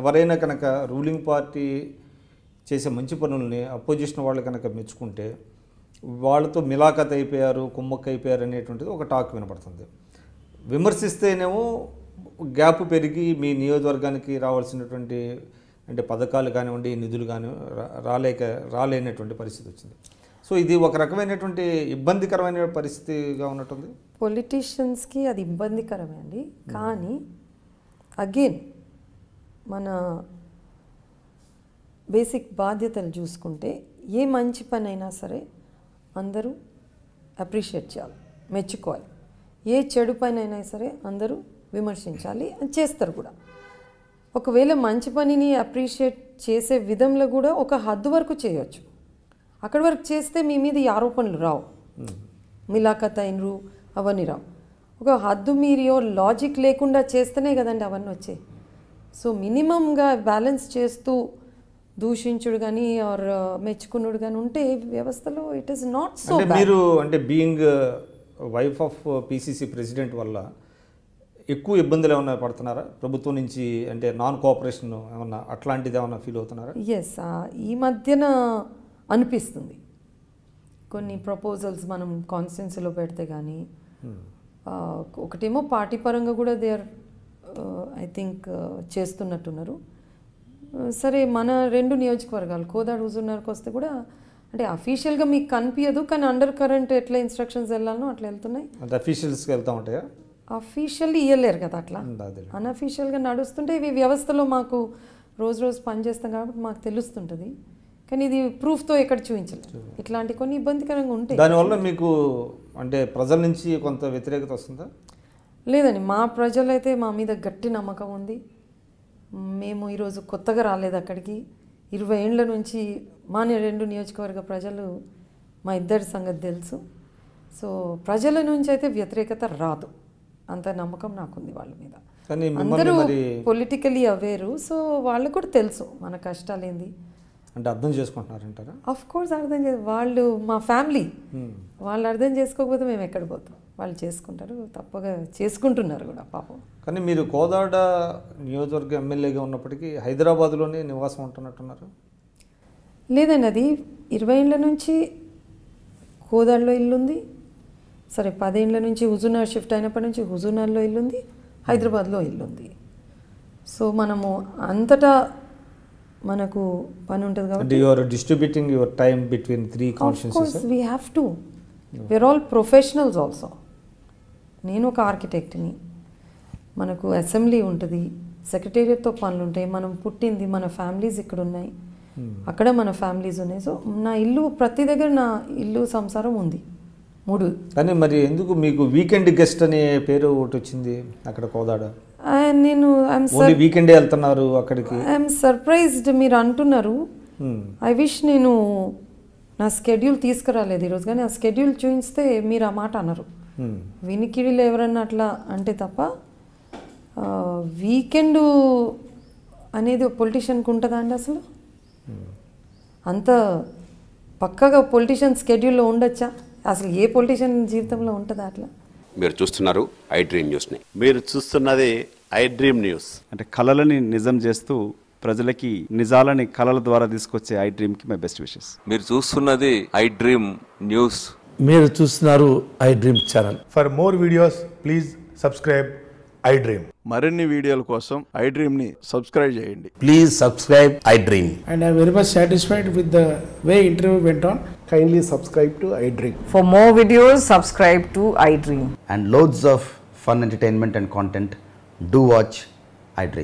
ఎవరైనా కనుక ruling party చేసే మంచి పనుల్ని అపోజిషన్ వాళ్ళు కనుక మెచ్చుకుంటే వాళ్ళతో మిలాఖత్ అయిపోయారు, కుమ్మక్క అయిపోయారు అనేటువంటిది ఒక టాక్ వినపడుతుంది. విమర్శిస్తేనేమో గ్యాప్ పెరిగి మీ నియోజకవర్గానికి రావాల్సినటువంటి అంటే పథకాలు కానివ్వండి, నిధులు కానీ రాలేనటువంటి పరిస్థితి వచ్చింది. సో ఇది ఒక రకమైనటువంటి ఇబ్బందికరమైన పరిస్థితిగా ఉన్నట్టుంది. పొలిటీషియన్స్కి అది ఇబ్బందికరమే అండి. కానీ అగైన్ మన బేసిక్ బాధ్యతలు చూసుకుంటే ఏ మంచి పని అయినా సరే అందరూ అప్రిషియేట్ చేయాలి, మెచ్చుకోవాలి. ఏ చెడు పని అయినా సరే అందరూ విమర్శించాలి, చేస్తారు కూడా. ఒకవేళ మంచి పనిని అప్రిషియేట్ చేసే విధంలో కూడా ఒక హద్దు వరకు చేయొచ్చు. అక్కడి వరకు చేస్తే మీ మీద ఈ ఆరోపణలు రావు, మిలాఖత్ అయినరు అవన్నీ రావు. ఒక హద్దు మీరియో లాజిక్ లేకుండా చేస్తేనే కదండి అవన్నీ వచ్చాయి. సో మినిమంగా బ్యాలెన్స్ చేస్తూ దూషించుడు కానీ ఆర్ మెచ్చుకున్నాడు కానీ ఉంటే వ్యవస్థలో ఇట్ ఈస్ నాట్ సో. మీరు అంటే being wife of PCC president వల్ల ఎక్కువ ఇబ్బందులు ఏమైనా పడుతున్నారా ప్రభుత్వం నుంచి? అంటే నాన్ కోఆపరేషన్ ఏమన్నా అట్లాంటిది ఏమన్నా ఫీల్ అవుతున్నారా? ఎస్, ఈ మధ్యన అనిపిస్తుంది. కొన్ని ప్రపోజల్స్ మనం కాన్స్టిట్యున్సీలో పెడితే కానీ ఒకటేమో పార్టీ పరంగా కూడా దే ఆర్ ఐ థింక్ చేస్తున్నట్టున్నారు. సరే, మన 2 నియోజకవర్గాలు కోదాడ హుజూర్నగర్కి వస్తే కూడా అంటే అఫీషియల్గా మీకు కనిపించదు, కానీ అండర్ కరెంట్ ఎట్లా ఇన్స్ట్రక్షన్స్ వెళ్ళాలనో అట్లా వెళ్తున్నాయి. అంటే అఫీషియల్స్కి వెళ్తూ ఉంటాయా? అఫీషియల్లీ ఇవ్వలేరు కదా అట్లా, అన్అఫీషియల్గా నడుస్తుంటే ఇవి వ్యవస్థలో మాకు రోజు పనిచేస్తాం కాబట్టి మాకు తెలుస్తుంటుంది. కానీ ఇది ప్రూఫ్తో ఎక్కడ చూపించలేదు. ఇట్లాంటి కొన్ని ఇబ్బందికరంగా ఉంటాయి. దానివల్ల మీకు అంటే ప్రజల నుంచి కొంత వ్యతిరేకత వస్తుందా? లేదండి, మా ప్రజలైతే మా మీద గట్టి నమ్మకం ఉంది. మేము ఈరోజు కొత్తగా రాలేదు అక్కడికి. 20 ఏళ్ల నుంచి మా 2 నియోజకవర్గ ప్రజలు మా ఇద్దరి సంగతి తెలుసు. సో ప్రజల నుంచి అయితే వ్యతిరేకత రాదు, అంత నమ్మకం నాకుంది వాళ్ళ మీద. అందరూ పొలిటికలీ అవేరు, సో వాళ్ళకు కూడా తెలుసు మన కష్టాలు ఏంది. అంటే అర్థం చేసుకుంటున్నారంటారా? ఆఫ్ కోర్స్ అర్థం వాళ్ళు మా ఫ్యామిలీ, వాళ్ళు అర్థం చేసుకోకపోతే మేము ఎక్కడ పోతాం. వాళ్ళు చేసుకుంటారు, తప్పగా చేసుకుంటున్నారు కూడా పాపం. కానీ మీరు కోదాడ నియోజకవర్గ ఎమ్మెల్యేగా ఉన్నప్పటికీ హైదరాబాద్లోనే నివాసం ఉంటున్నట్టున్నారు? లేదండి, అది 20 ఏళ్ల నుంచి కోదాడలో ఇల్లుంది. సరే, 10 ఏళ్ల నుంచి హుజూర్నగర్ షిఫ్ట్ అయినప్పటి నుంచి హుజూర్నగర్లో ఇల్లుంది, హైదరాబాద్లో ఇల్లుంది. సో మనము అంతటా మనకు పని ఉంటుంది కాబట్టి you are distributing your time between 3 constituencies. Of course we have to. We are all professionals also. నేను ఒక ఆర్కిటెక్ట్ని, మనకు అసెంబ్లీ ఉంటుంది, సెక్రటేరియట్తో పనులు ఉంటాయి. మనం పుట్టింది, మన ఫ్యామిలీస్ ఇక్కడ ఉన్నాయి, అక్కడ మన ఫ్యామిలీస్ ఉన్నాయి. సో నా ఇల్లు ప్రతి దగ్గర నా ఇల్లు సంసారం ఉంది 3. కానీ మరి ఎందుకు మీకు వీకెండ్ గెస్ట్ అనే పేరు ఒకటి వచ్చింది అక్కడ కోదాడ? నేను వీకెండే వెళ్తున్నారు అక్కడికి. ఐఎమ్ సర్ప్రైజ్డ్ మీరు అంటున్నారు. ఐ విష్ నేను నా స్కెడ్యూల్ తీసుకురాలేదు ఈరోజు, కానీ ఆ స్కెడ్యూల్ చూపిస్తే మీరు ఆ మాట అన్నారు. వినికిడిలో ఎవరన్నా అట్లా అంటే తప్ప వీకెండ్ అనేది పొలిటీషియన్కి ఉంటుందా అండి అసలు? అంత పక్కగా పొలిటీషియన్ స్కెడ్యూల్లో ఉండొచ్చా? అసలు ఏ పొలిటీషియన్ జీవితంలో ఉంటుందా అట్లా? మీరు చూస్తున్నారు ఐ డ్రీమ్ న్యూస్ని. మీరు చూస్తున్నది ఐ డ్రీమ్ న్యూస్. అంటే కళలని నిజం చేస్తూ ప్రజలకి నిజాలని కళల ద్వారా తీసుకొచ్చే ఐ డ్రీమ్కి మై బెస్ట్ విషెస్. మీరు చూస్తున్నది ఐ డ్రీమ్ న్యూస్. మీరు చూస్తున్నారు I dream channel. For more videos please subscribe I dream. మరిన్ని వీడియోల కోసం ఐ డ్రీమ్ని సబ్స్క్రైబ్ చేయండి. Please subscribe I dream. And I am very much satisfied with the way interview went on. Kindly subscribe to I Dream. For more videos, subscribe to I Dream. And loads of fun entertainment and content. Do watch I Dream.